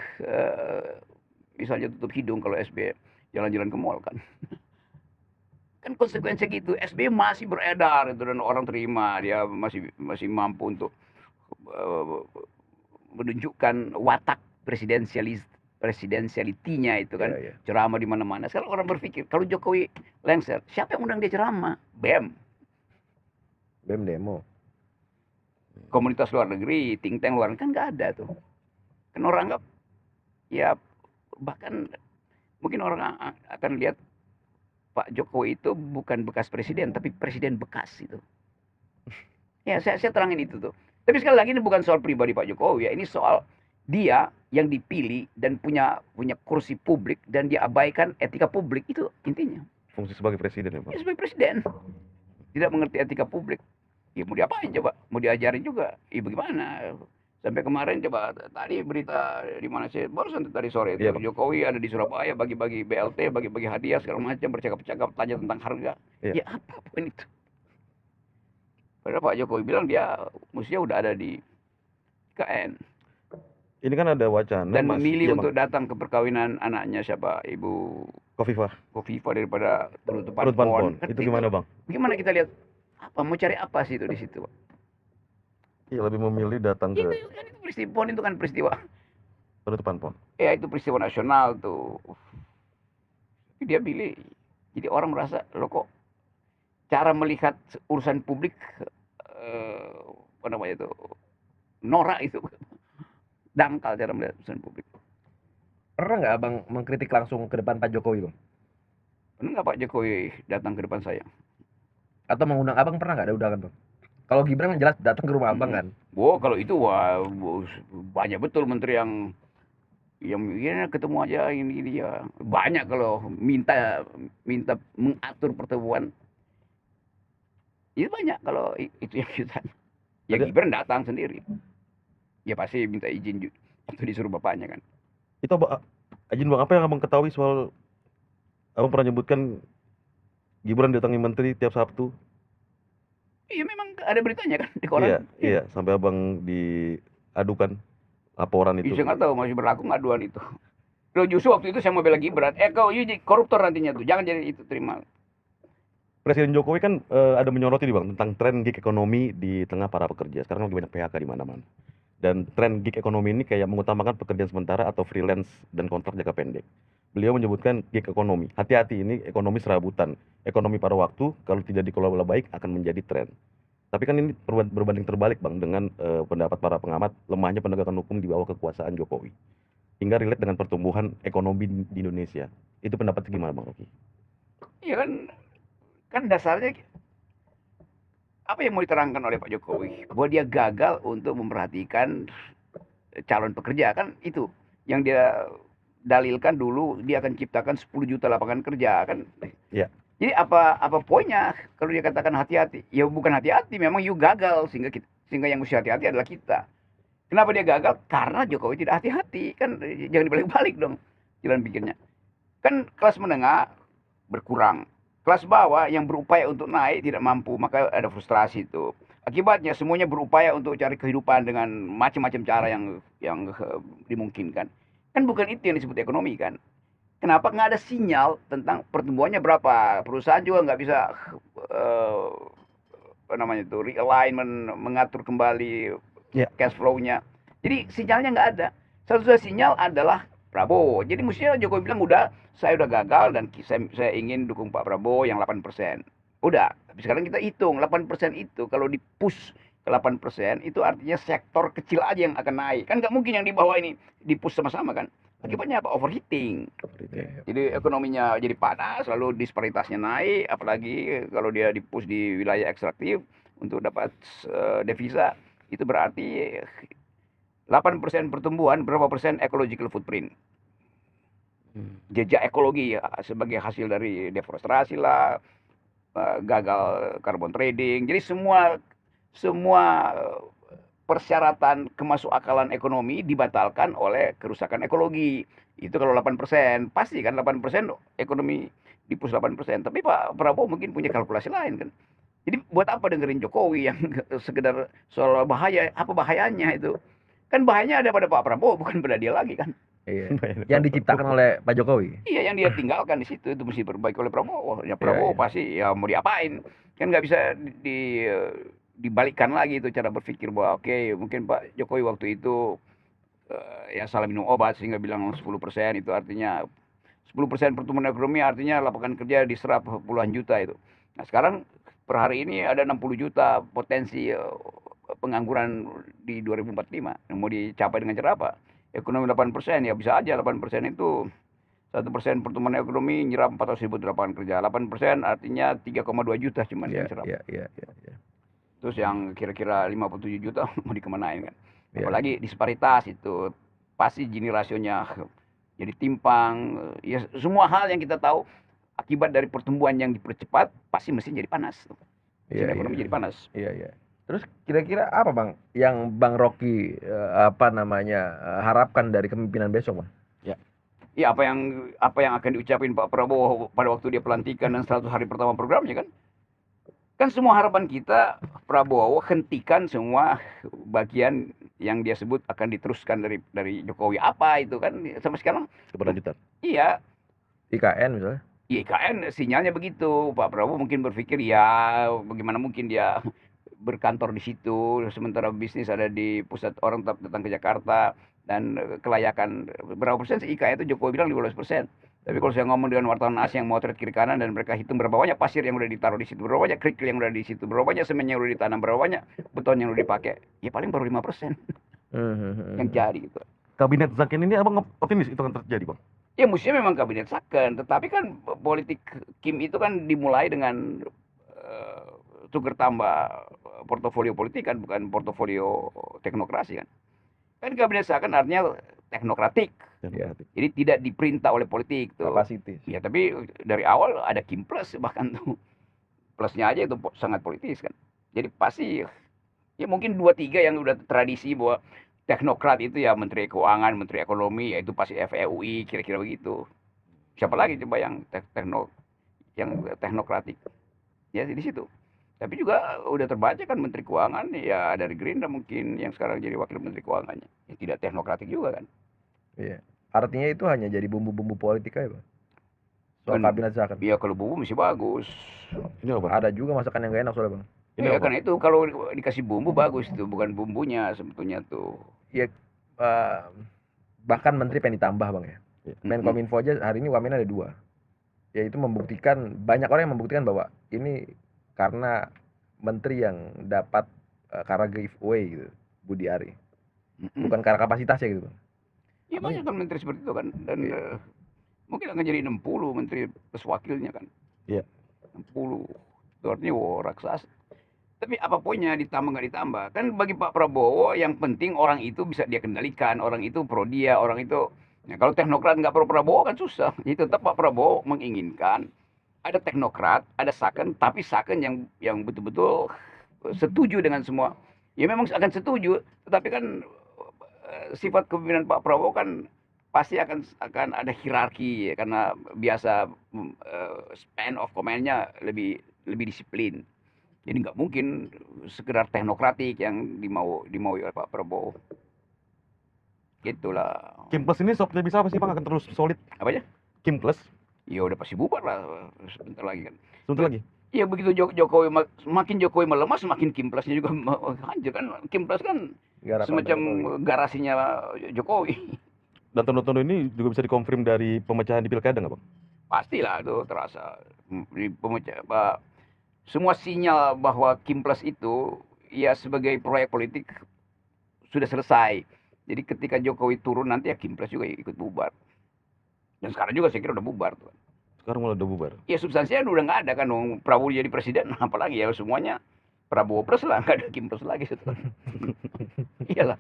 misalnya tutup hidung kalau SBY jalan-jalan ke mall kan. Kan konsekuensi gitu. SBY masih beredar itu dan orang terima, dia masih mampu untuk menunjukkan watak presidensialitinya itu kan. Ceramah di mana-mana. Sekarang orang berpikir kalau Jokowi lengser, siapa yang undang dia ceramah? BEM demo. Komunitas luar negeri, think tank luar negeri kan nggak ada tuh. Kan orang anggap ya bahkan mungkin orang akan lihat Pak Jokowi itu bukan bekas presiden, tapi presiden bekas itu. Ya, saya terangin itu tuh. Tapi sekali lagi ini bukan soal pribadi Pak Jokowi ya, ini soal dia yang dipilih dan punya kursi publik dan dia abaikan etika publik itu intinya. Fungsi sebagai presiden ya Pak? Ya, sebagai presiden. Tidak mengerti etika publik. Ya mau diapain coba? Mau diajarin juga? Ya bagaimana? Sampai kemarin coba tadi berita di mana sih barusan tadi sore itu Jokowi ada di Surabaya bagi-bagi BLT, bagi-bagi hadiah segala macam, bercakap-cakap tanya tentang harga. Ya apapun itu. Padahal Pak Jokowi bilang dia mestinya udah ada di KN. Ini kan ada wacana dan memilih untuk datang ke perkawinan anaknya siapa? Ibu Kofifa daripada penutupan pon. Itu gimana Bang? Gimana kita lihat apa mau cari apa sih itu di situ, Pak? Iya, lebih memilih datang ke itu kan peristiwa PON itu kan peristiwa penutupan PON. Ya itu peristiwa nasional tuh. Dia pilih. Jadi orang merasa lo kok cara melihat urusan publik apa namanya itu norak itu. Dangkal cara melihat urusan publik. Pernah nggak Abang mengkritik langsung ke depan Pak Jokowi, Bang? Pernah nggak Pak Jokowi datang ke depan saya? Atau mengundang Abang pernah nggak ada undangan, Bang? Kalau Gibran kan jelas datang ke rumah Abang kan. Kalau itu banyak betul menteri yang ya, ketemu aja ini ya. Banyak kalau minta mengatur pertemuan. Itu banyak kalau itu yang kita. Ya Gibran datang sendiri. Ya pasti minta izin atau disuruh bapaknya kan. Itu izin Bang, apa yang Abang ketahui soal Abang pernah nyebutkan Gibran datangi menteri tiap Sabtu? Iya memang ada beritanya kan di koran. Iya, sampai Abang diadukan laporan itu. Saya nggak tahu masih berlaku nggak aduan itu. Lo justru waktu itu saya mau bela Gibran. Kau jadi koruptor nantinya tuh, jangan jadi itu terima. Presiden Jokowi kan ada menyoroti nih Bang tentang tren gig ekonomi di tengah para pekerja. Sekarang lagi banyak PHK di mana-mana. Dan tren gig ekonomi ini kayak mengutamakan pekerjaan sementara atau freelance dan kontrak jangka pendek. Beliau menyebutkan gig ekonomi. Hati-hati, ini ekonomi serabutan. Ekonomi pada waktu, kalau tidak dikelola baik akan menjadi tren. Tapi kan ini berbanding terbalik Bang dengan pendapat para pengamat lemahnya penegakan hukum di bawah kekuasaan Jokowi. Hingga relate dengan pertumbuhan ekonomi di Indonesia. Itu pendapatnya gimana Bang Rocky? Iya kan dasarnya apa yang mau diterangkan oleh Pak Jokowi? Bahwa dia gagal untuk memperhatikan calon pekerja, kan itu yang dia dalilkan dulu, dia akan ciptakan 10 juta lapangan kerja kan. Iya. Jadi apa poinnya kalau dia katakan hati-hati? Ya bukan hati-hati, memang you gagal sehingga yang mesti hati-hati adalah kita. Kenapa dia gagal? Karena Jokowi tidak hati-hati. Kan jangan dibalik-balik dong jalan pikirnya. Kan kelas menengah berkurang. Kelas bawah yang berupaya untuk naik tidak mampu, maka ada frustrasi itu. Akibatnya semuanya berupaya untuk cari kehidupan dengan macam-macam cara yang dimungkinkan. Kan bukan itu yang disebut ekonomi kan. Kenapa nggak ada sinyal tentang pertumbuhannya berapa? Perusahaan juga nggak bisa apa namanya itu realignment, mengatur kembali cash flow-nya. Jadi sinyalnya nggak ada. Satu-satunya sinyal adalah Prabowo. Jadi mestinya Jokowi bilang saya udah gagal dan saya ingin dukung Pak Prabowo yang 8%. Udah, tapi sekarang kita hitung 8% itu kalau dipush ke 8% itu artinya sektor kecil aja yang akan naik. Kan nggak mungkin yang di bawah ini dipush sama-sama kan. Akibatnya apa? Overheating. Jadi ekonominya jadi panas, lalu disparitasnya naik, apalagi kalau dia dipush di wilayah ekstraktif untuk dapat devisa, itu berarti 8% pertumbuhan, berapa persen ecological footprint. Jejak ekologi ya, sebagai hasil dari deforestasi lah, gagal carbon trading. Jadi semua persyaratan kemasukakalan ekonomi dibatalkan oleh kerusakan ekologi. Itu kalau 8%, pasti kan 8% ekonomi dipus 8%. Tapi Pak Prabowo mungkin punya kalkulasi lain kan. Jadi buat apa dengerin Jokowi yang sekedar soal bahaya, apa bahayanya itu? Kan bahayanya ada pada Pak Prabowo, bukan pada dia lagi kan. Iya. Yang diciptakan oleh Pak Jokowi. Iya, yang dia tinggalkan di situ itu mesti diperbaiki oleh Prabowo. Ya Prabowo pasti ya mau diapain? Kan nggak bisa dibalikkan lagi itu cara berpikir bahwa oke, mungkin Pak Jokowi waktu itu ya salah minum obat sehingga bilang 10% itu artinya 10% pertumbuhan ekonomi artinya lapangan kerja diserap puluhan juta itu. Nah, sekarang per hari ini ada 60 juta potensi pengangguran di 2045 yang mau dicapai dengan cara apa? Ekonomi 8%, ya bisa aja 8% itu 1% pertumbuhan ekonomi nyerap 400.000 lapangan kerja. 8% artinya 3,2 juta cuma yang diserap. Terus yang kira-kira 57 juta mau dikemanain kan? Apalagi disparitas itu pasti Gini rasionya jadi timpang. Ya semua hal yang kita tahu akibat dari pertumbuhan yang dipercepat pasti mesti jadi panas. Ekonomi jadi panas. Iya. Terus kira-kira apa Bang yang Bang Rocky harapkan dari kepemimpinan besok Bang? Ya apa yang akan diucapin Pak Prabowo pada waktu dia pelantikan dan 100 hari pertama programnya kan? Kan semua harapan kita Prabowo hentikan semua bagian yang dia sebut akan diteruskan dari Jokowi. Apa itu kan sampai sekarang keberlanjutan. Iya. IKN misalnya. Iya, IKN sinyalnya begitu. Pak Prabowo mungkin berpikir ya bagaimana mungkin dia berkantor di situ sementara bisnis ada di pusat, orang tetap datang ke Jakarta, dan kelayakan berapa persen sih IKN itu Jokowi bilang 15%. Tapi kalau saya ngomong dengan wartawan asing yang mau trade kiri kanan dan mereka hitung berapa banyak pasir yang udah ditaruh di situ, berapa banyak kerikil yang udah di situ, berapa banyak semen yang udah ditanam, berapa banyak beton yang udah dipakai, ya paling baru 5% yang jadi gitu. Kabinet Zaken ini abang optimis itu akan terjadi Bang? Ya mestinya memang kabinet Zaken, tetapi kan politik Kim itu kan dimulai dengan tukar tambah portofolio politik kan, bukan portofolio teknokrasi kan. Kan kabinet Zaken artinya teknokratik. Jadi tidak diperintah oleh politik tuh. Kapasitis. Ya tapi dari awal ada Kim Plus bahkan tuh. Plusnya aja itu sangat politis kan. Jadi pasti ya mungkin 2-3 yang udah tradisi bahwa teknokrat itu ya Menteri Keuangan, Menteri Ekonomi, ya itu pasti FEUI kira-kira begitu. Siapa lagi coba yang teknokratik? Ya di situ. Tapi juga udah terbaca kan Menteri Keuangan ya dari Gerindra mungkin yang sekarang jadi wakil Menteri Keuangannya. Ya, tidak teknokratik juga kan. Iya. Artinya itu hanya jadi bumbu-bumbu politik aja, Bang. Soal kabinet Zaken. Iya, kalau bumbu masih bagus. Ini apa? Ada juga masakan yang gak enak soalnya, Bang. Ini Ya apa? karena itu kalau dikasih bumbu bagus tuh, bukan bumbunya sebetulnya tuh. Ya eh, bahkan menteri pengen ditambah bang ya. Ya. Menkominfo aja hari ini wamennya ada 2. Yaitu membuktikan, banyak orang yang membuktikan bahwa ini karena menteri yang dapat karena giveaway gitu, Budi Ari. Bukan karena kapasitasnya gitu bang. Ya banyak kan menteri seperti itu kan, dan Iya. mungkin akan jadi 60 menteri plus wakilnya kan. Iya. 60. Itu artinya raksasa. Tapi apa poinnya ditambah nggak ditambah? Kan bagi Pak Prabowo yang penting orang itu bisa dia kendalikan, orang itu pro dia, orang itu. Nah, kalau teknokrat nggak pro Prabowo kan susah. Jadi tetap Pak Prabowo menginginkan ada teknokrat, ada saken, tapi saken yang betul-betul setuju dengan semua. Ya memang akan setuju, tetapi kan sifat kepemimpinan Pak Prabowo kan pasti akan ada hierarki ya, karena biasa span of command-nya lebih disiplin. Jadi nggak mungkin sekedar teknokratik yang dimaui oleh Pak Prabowo. Gitulah. Kim Plus ini softnya bisa apa sih Bang? Akan terus solid? Apa ya? Kim Plus? Ya udah pasti bubar lah sebentar lagi kan. Sebentar lagi. Ya begitu Jokowi makin Jokowi melemah, semakin Kim Plusnya juga hancur kan. Kim Plus kan semacam garasinya Jokowi. Dan tanda-tanda ini juga bisa dikonfirm dari pemecahan di pilkada nggak Bang? Pastilah itu terasa. Di semua sinyal bahwa Kim Plus itu ya sebagai proyek politik sudah selesai. Jadi ketika Jokowi turun nanti ya Kim Plus juga ikut bubar. Dan sekarang juga saya kira udah bubar tuh. Sekarang malah udah bubar. Ya substansinya udah nggak ada kan, Prabowo jadi presiden, apalagi ya semuanya Prabowo plus lah, nggak ada Kim Plus lagi setelah. Iyalah.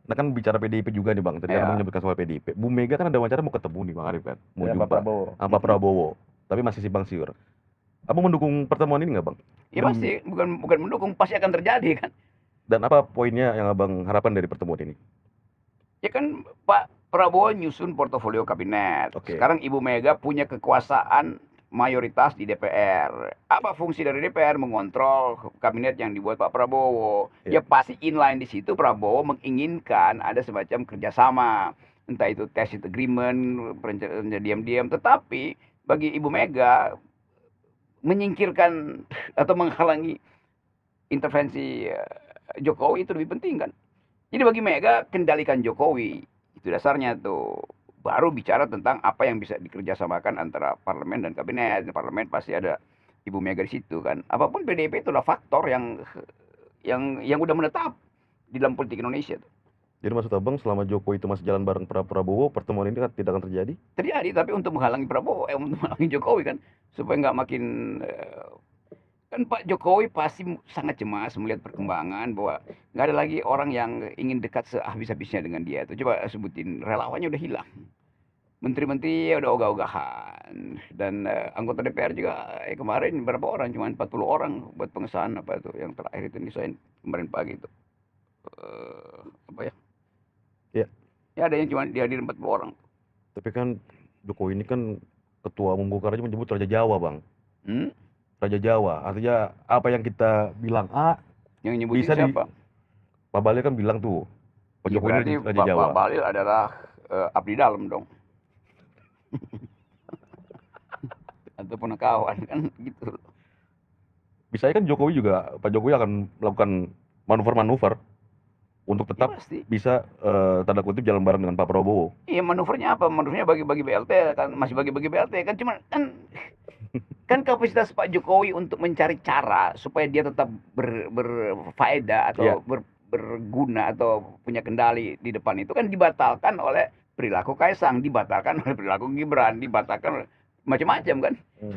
Nah kan bicara PDIP juga nih Bang, tadi Ya. Abang menyebutkan soal PDIP. Bu Mega kan ada wawancara mau ketemu nih Bang Arif kan, mau Ya, jumpa Pak Prabowo. sama Pak Prabowo, tapi masih simpang siur. Abang mendukung pertemuan ini nggak Bang? Ya pasti, bukan mendukung, pasti akan terjadi kan. Dan apa poinnya yang Abang harapkan dari pertemuan ini? Ya kan Pak Prabowo nyusun portofolio kabinet. Oke. Sekarang Ibu Mega punya kekuasaan mayoritas di DPR. Apa fungsi dari DPR? Mengontrol kabinet yang dibuat Pak Prabowo. Iya. Ya pasti inline di situ Prabowo menginginkan ada semacam kerjasama. Entah itu tacit agreement, perencanaan diam-diam. Tetapi bagi Ibu Mega menyingkirkan atau menghalangi intervensi Jokowi itu lebih penting kan. Jadi bagi Mega kendalikan Jokowi. Itu dasarnya tuh. Baru bicara tentang apa yang bisa dikerjasamakan antara parlemen dan kabinet. Parlemen pasti ada Ibu Mega di situ kan. Apapun PDIP itu adalah faktor yang udah menetap di dalam politik Indonesia tuh. Jadi maksud Abang selama Jokowi itu masih jalan bareng Prabowo, pertemuan ini kan tidak akan terjadi? Terjadi, tapi untuk menghalangi Prabowo, untuk menghalangi Jokowi kan, supaya nggak makin kan Pak Jokowi pasti sangat cemas melihat perkembangan bahwa nggak ada lagi orang yang ingin dekat sehabis-habisnya dengan dia. Itu coba sebutin, relawannya udah hilang, menteri-menteri ya udah ogah-ogahan, dan anggota DPR juga kemarin berapa orang, cuma 40 orang buat pengesahan apa itu yang terakhir itu desain kemarin pagi itu apa ya? Ya. Ya ada yang cuma dihadiri 40 orang. Tapi kan Jokowi ini kan ketua umum Golkar aja menyebut Raja Jawa Bang. Raja Jawa, artinya apa yang kita bilang A, Yang nyebutin bisa siapa? Pak Balil kan bilang tuh, Pak Ya, Jokowi berarti ini Raja Jawa. Pak Balil adalah abdi dalam dong. Atau penekawan kan gitu. Bisa kan Jokowi juga, Pak Jokowi akan melakukan manuver-manuver untuk tetap Ya, pasti. bisa tanda kutip jalan bareng dengan Pak Prabowo. Iya, manuvernya apa? Manuvernya bagi-bagi BLT kan, masih bagi-bagi BLT kan, cuma kan kapasitas Pak Jokowi untuk mencari cara supaya dia tetap berfaedah atau Iya. berguna atau punya kendali di depan itu kan dibatalkan oleh perilaku Kaisang, dibatalkan oleh perilaku Gibran, dibatalkan oleh macam-macam kan.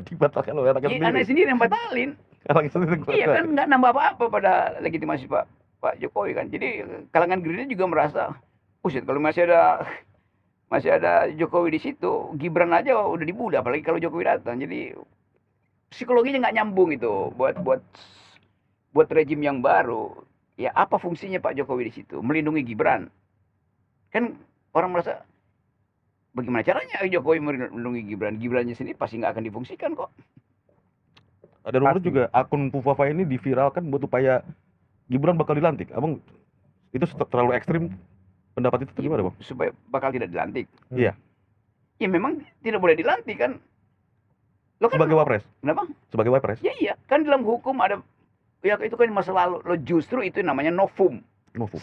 Dibatalkan oleh anaknya Iya, anaknya sendiri yang batalin. Anaknya sendiri. Iya kan, nggak nambah apa-apa pada legitimasi Pak Jokowi kan. Jadi kalangan Gerindra juga merasa, buset kalau masih ada Jokowi di situ, Gibran aja udah dibuda, apalagi kalau Jokowi datang. Jadi psikologinya nggak nyambung itu buat rejim yang baru. Ya apa fungsinya Pak Jokowi di situ? Melindungi Gibran. Kan orang merasa bagaimana caranya Jokowi melindungi Gibran? Gibrannya sendiri pasti nggak akan difungsikan kok. Ada rumor Pasti. juga akun Pufafa ini diviralkan buat upaya Gibran bakal dilantik. Abang itu terlalu ekstrim pendapat itu gimana Bang? Supaya bakal tidak dilantik. Iya. Ya memang tidak boleh dilantik kan. Lo kan Sebagai wapres. kenapa? Sebagai wapres. Ya iya, kan dalam hukum ada ya itu kan masa lalu. Lo justru itu namanya novum. Novum.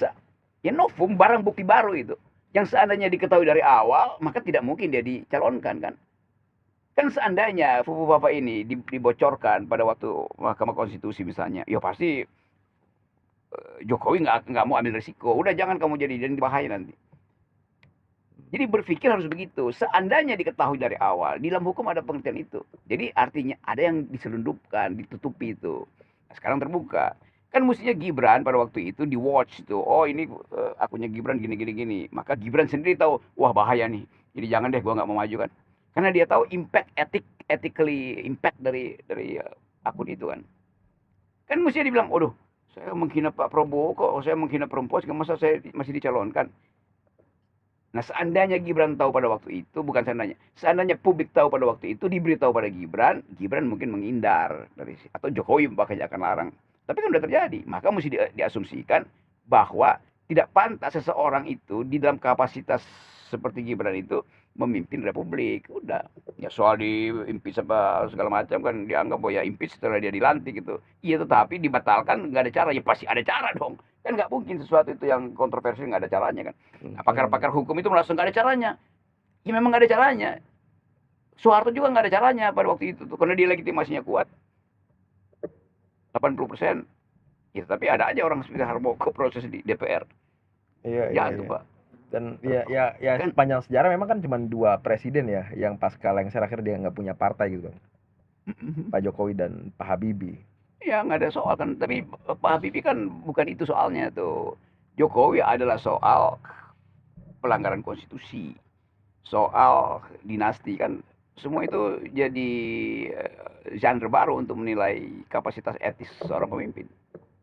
Ya novum, barang bukti baru itu. Yang seandainya diketahui dari awal, maka tidak mungkin dia dicalonkan kan. Kan seandainya Fufu Bapak ini dibocorkan pada waktu Mahkamah Konstitusi misalnya, ya pasti Jokowi nggak mau ambil risiko. Udah jangan kamu jadi, dan bahaya nanti. Jadi berpikir harus begitu. Seandainya diketahui dari awal, di dalam hukum ada pengertian itu. Jadi artinya ada yang diselundupkan, ditutupi itu. Nah, sekarang terbuka. Kan mestinya Gibran pada waktu itu di watch itu. Oh ini akunnya Gibran gini. Maka Gibran sendiri tahu, wah bahaya nih. Jadi jangan deh, gua nggak mau maju kan. Karena dia tahu impact ethically impact dari akun itu kan. Kan mestinya dibilang, waduh, saya menghina Pak Prabowo kok, saya menghina perempuan, masa saya masih dicalonkan. Nah, seandainya Gibran tahu pada waktu itu, bukan seandainya publik tahu pada waktu itu, diberitahu pada Gibran mungkin menghindar dari atau Jokowi makanya akan larang. Tapi kan udah terjadi, maka mesti diasumsikan bahwa tidak pantas seseorang itu di dalam kapasitas seperti Gibran itu memimpin republik. Udah, ya soal di impeach apa segala macam kan dianggap bahwa ya impeach setelah dia dilantik gitu. Iya, tetapi dibatalkan nggak ada cara, ya pasti ada cara dong. Kan nggak mungkin sesuatu itu yang kontroversi nggak ada caranya kan. Nah, pakar-pakar hukum itu merasa nggak ada caranya. Ya memang nggak ada caranya. Soeharto juga nggak ada caranya pada waktu itu tuh, karena dia legitimasinya kuat 80%. Ya tapi ada aja orang seperti Harmoko proses di DPR. Iya, Jatuh, iya. Pak. Dan ya Kan- sepanjang sejarah memang kan cuma 2 presiden ya yang pasca lengser akhir dia nggak punya partai gitu kan. Pak Jokowi dan Pak Habibie. Ya nggak ada soal kan. Tapi Pak Habibie kan bukan itu soalnya tuh. Jokowi adalah soal pelanggaran konstitusi, soal dinasti kan. Semua itu jadi genre baru untuk menilai kapasitas etis seorang pemimpin.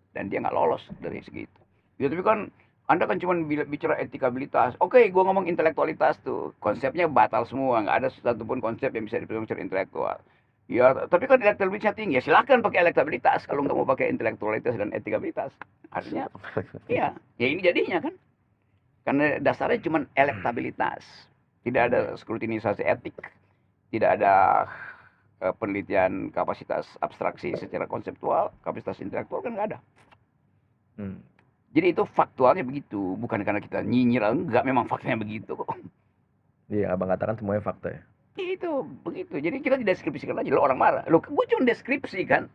Dan dia nggak lolos dari segitu. Ya tapi kan Anda kan cuma bicara etikabilitas. Oke, gua ngomong intelektualitas tuh. Konsepnya batal semua. Nggak ada satupun konsep yang bisa dipegang secara intelektual. Ya, tapi kan elektabilitasnya tinggi. Ya silakan pakai elektabilitas kalau nggak mau pakai intelektualitas dan etikabilitas. Artinya, iya. Ya ini jadinya kan. Karena dasarnya cuma elektabilitas. Tidak ada skrutinisasi etik. Tidak ada penelitian kapasitas abstraksi secara konseptual. Kapasitas intelektual kan nggak ada. Jadi itu faktualnya begitu, bukan karena kita nyinyir, enggak, memang faktanya begitu kok. Iya, abang katakan semuanya fakta ya. Itu begitu. Jadi kita dideskripsikan aja, lo orang marah. Lo, gue cuma deskripsikan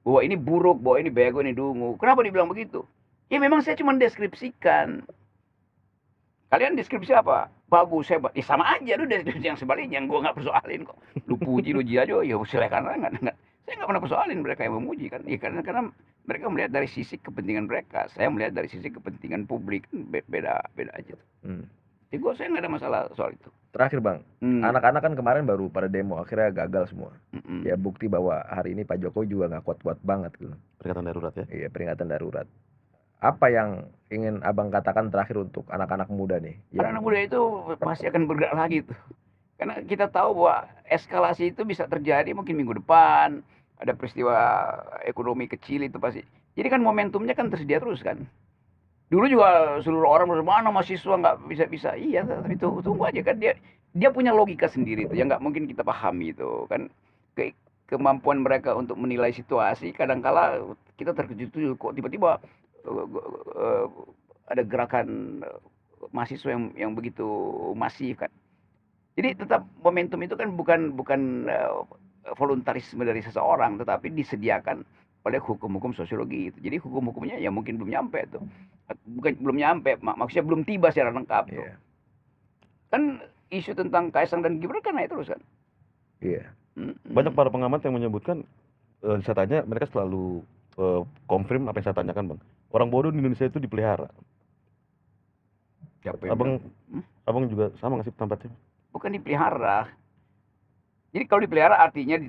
bahwa ini buruk, bahwa ini bego, ini dungu. Kenapa dibilang begitu? Ya memang saya cuma deskripsikan. Kalian deskripsi apa? Bagus, hebat. Ya sama aja, lu deskripsi yang sebaliknya, yang gue nggak persoalin kok. Lu puji, lu aja, ya silakan. Saya nggak pernah persoalin mereka yang memuji kan. Ya karena mereka melihat dari sisi kepentingan mereka, saya melihat dari sisi kepentingan publik, beda aja. Jadi saya nggak ada masalah soal itu. Terakhir bang, anak-anak kan kemarin baru pada demo, akhirnya gagal semua. Ya bukti bahwa hari ini Pak Jokowi juga nggak kuat-kuat banget gitu. Peringatan darurat ya? Iya, peringatan darurat. Apa yang ingin abang katakan terakhir untuk anak-anak muda nih? Anak-anak muda itu pasti akan bergerak lagi tuh. Karena kita tahu bahwa eskalasi itu bisa terjadi mungkin minggu depan. Ada peristiwa ekonomi kecil itu pasti. Jadi kan momentumnya kan tersedia terus kan. Dulu juga seluruh orang mana mahasiswa nggak bisa. Iya, tapi tunggu aja kan dia punya logika sendiri itu yang nggak mungkin kita pahami itu kan. Kemampuan mereka untuk menilai situasi kadangkala kita terkejut tuh kok tiba-tiba ada gerakan mahasiswa yang begitu masif kan. Jadi tetap momentum itu kan bukan voluntarisme dari seseorang, tetapi disediakan oleh hukum-hukum sosiologi itu. Jadi hukum-hukumnya ya mungkin belum nyampe tuh. Belum nyampe, maksudnya belum tiba secara lengkap tuh. Yeah. Kan isu tentang Kaisang dan Gibran kan naik terus kan. Iya. Banyak para pengamat yang menyebutkan, saya tanya, mereka selalu konfirm apa yang saya tanyakan bang. Orang bodoh di Indonesia itu dipelihara. Abang juga sama nggak sih tempatnya? Bukan dipelihara. Jadi kalau dipelihara artinya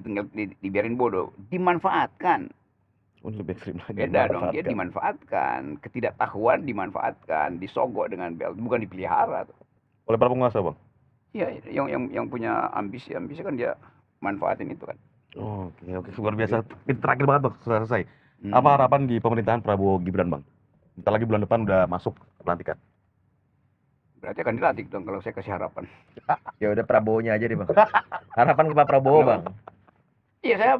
dibiarin bodoh, dimanfaatkan. Oh, lebih ekstrim lagi. Beda dong, dia dimanfaatkan, ketidaktahuan dimanfaatkan, disogok dengan bel, bukan dipelihara. Oleh para penguasa bang? Iya, yang punya ambisi kan dia manfaatin itu kan. Oh, oke, luar biasa. Ini terakhir banget bang, sudah selesai. Apa harapan di pemerintahan Prabowo Gibran bang? Bentar lagi bulan depan udah masuk pelantikan. Berarti akan dilantik dong kalau saya kasih harapan. Ya udah Prabowo-nya aja deh bang. Harapan ke Pak Prabowo bang. Iya, saya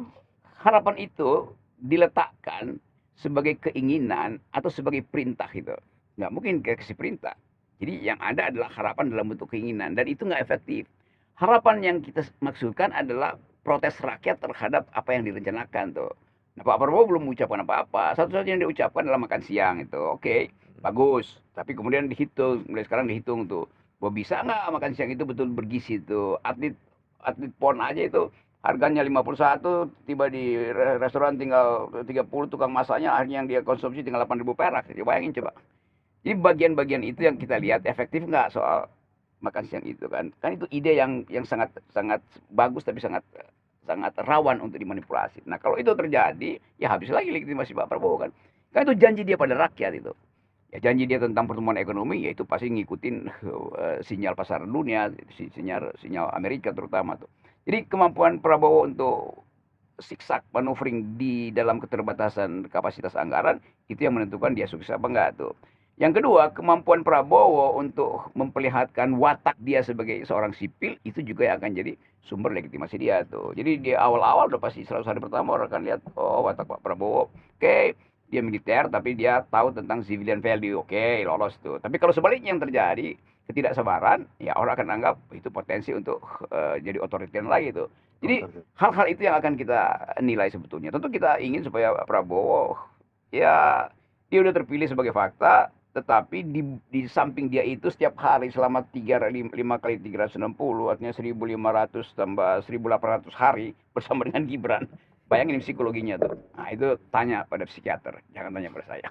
harapan itu diletakkan sebagai keinginan atau sebagai perintah gitu. Nggak mungkin kasih perintah. Jadi yang ada adalah harapan dalam bentuk keinginan dan itu nggak efektif. Harapan yang kita maksudkan adalah protes rakyat terhadap apa yang direncanakan tuh. Nah, Pak Prabowo belum mengucapkan apa-apa. Satu-satunya yang diucapkan adalah makan siang itu. Oke, bagus. Tapi kemudian dihitung, mulai sekarang dihitung tuh. Bahwa bisa nggak makan siang itu betul bergizi tuh. Atlet atlet PON aja itu harganya 51, tiba di restoran tinggal 30, tukang masaknya akhirnya yang dia konsumsi tinggal 8.000 perak. Jadi bayangin coba. Jadi bagian-bagian itu yang kita lihat efektif nggak soal makan siang itu kan. Kan itu ide yang sangat sangat bagus tapi sangat sangat rawan untuk dimanipulasi. Nah, kalau itu terjadi, ya habis lagi legitimasi Pak Prabowo kan. Kan itu janji dia pada rakyat itu. Ya janji dia tentang pertumbuhan ekonomi, ya itu pasti ngikutin sinyal pasar dunia, sinyal Amerika terutama tuh. Jadi kemampuan Prabowo untuk siksak maneuvering di dalam keterbatasan kapasitas anggaran itu yang menentukan dia sukses apa enggak tuh. Yang kedua, kemampuan Prabowo untuk memperlihatkan watak dia sebagai seorang sipil itu juga yang akan jadi sumber legitimasi dia tuh. Jadi di awal-awal udah pasti 100 hari pertama orang akan lihat oh watak Pak Prabowo. Oke, dia militer tapi dia tahu tentang civilian value. Oke, lolos tuh. Tapi kalau sebaliknya yang terjadi ketidaksabaran, ya orang akan anggap itu potensi untuk jadi otoriter lagi tuh. Jadi hal-hal itu yang akan kita nilai sebetulnya. Tentu kita ingin supaya Prabowo ya dia udah terpilih sebagai fakta, tetapi di samping dia itu setiap hari selama 5 kali 360 artinya 1.500 tambah 1.800 hari bersama dengan Gibran. Bayangin psikologinya tuh. Nah, itu tanya pada psikiater, jangan tanya pada saya.